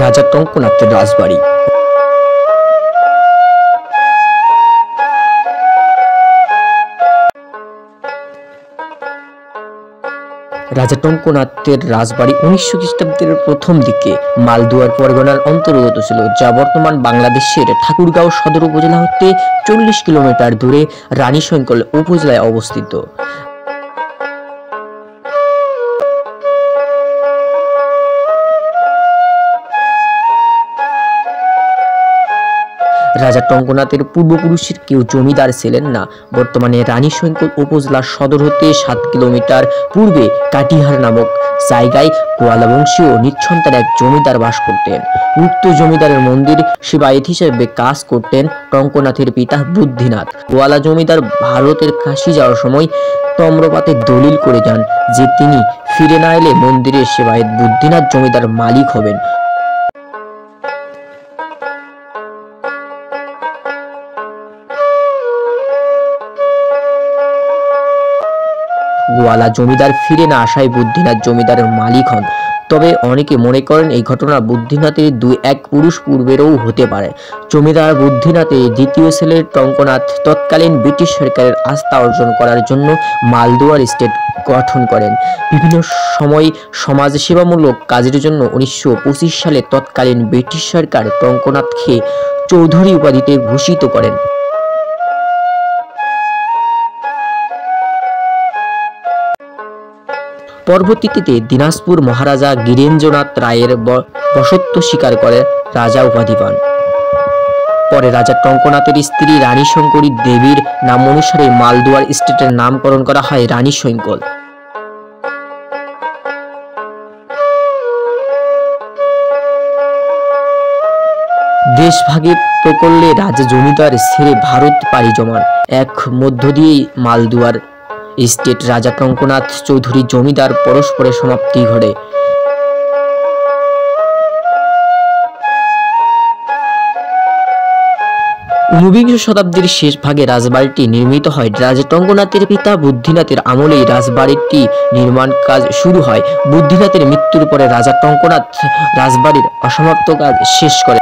রাজা টঙ্কনাথের রাজবাড়ি। রাজা টঙ্কনাথের রাজবাড়ি 1900 খ্রিস্টাব্দের প্রথম দিকে মালদুয়ার পরগনার অন্তর্গত ছিল, যা বর্তমান বাংলাদেশের ঠাকুরগাঁও সদর উপজেলা হতে 40 কিলোমিটার দূরে রানীশঙ্কল উপজেলায় অবস্থিত। রাজা টঙ্কনাথের পূর্বপুরুষের কেউ জমিদার ছিলেন না। বর্তমানে রানীশঙ্কল উপজেলার সদর হতে 7 কিলোমিটার পূর্বে কাটিহার নামক জায়গায় গোয়ালা বংশীয় নিঃসন্তান এক জমিদার বাস করতেন। উক্ত জমিদারের মন্দির সেবায়েত হিসেবে কাজ করতেন টঙ্কনাথের পিতা বুদ্ধিনাথ। গোয়ালা জমিদার ভারতের কাশী যাওয়ার সময় তম্রপাতে দলিল করে যান যে তিনি ফিরে না এলে মন্দিরের সেবায়েত বুদ্ধিনাথ জমিদার মালিক হবেন। গোয়ালা জমিদার ফিরে না আসায় বুদ্ধিনাথ জমিদারের মালিক হন। তবে অনেকে মনে করেন এই ঘটনা বুদ্ধিনাথের 2-1 পুরুষ পূর্বেরও হতে পারে। জমিদার বুদ্ধিনাথের দ্বিতীয় ছেলে টঙ্কনাথ তৎকালীন ব্রিটিশ সরকারের আস্থা অর্জন করার জন্য মালদুয়ার স্টেট গঠন করেন। বিভিন্ন সময় সমাজ সেবামূলক কাজের জন্য 1925 সালে তৎকালীন ব্রিটিশ সরকার টঙ্কনাথকে চৌধুরী উপাধিতে ভূষিত করেন। পরবর্তীতে দিনাজপুর মহারাজা গিরেন্দ্রনাথ রায়ের বশত্ব স্বীকার করে রাজা উপাধি পান। পরে রাজা টঙ্কনাথের স্ত্রী রানী শঙ্করী দেবীর নাম অনুসারে মালদুয়ার স্টেটের নামকরণ করা হয় রানীশঙ্কল। দেশভাগে প্রকল্যে রাজা জমিদার ছেড়ে ভারত পাড়ি জমান। এক মধ্য দিয়েই মালদুয়ার স্টেট রাজা টঙ্কনাথ চৌধুরী জমিদার পরস্পরের সমাপ্তি ঘটে। ঊনবিংশ শতাব্দীর শেষ ভাগে রাজবাড়িটি নির্মিত হয়। রাজা টঙ্কনাথের পিতা বুদ্ধিনাথের আমলেই রাজবাড়িটি নির্মাণ কাজ শুরু হয়। বুদ্ধিনাথের মৃত্যুর পরে রাজা টঙ্কনাথ রাজবাড়ির অসমাপ্ত কাজ শেষ করে।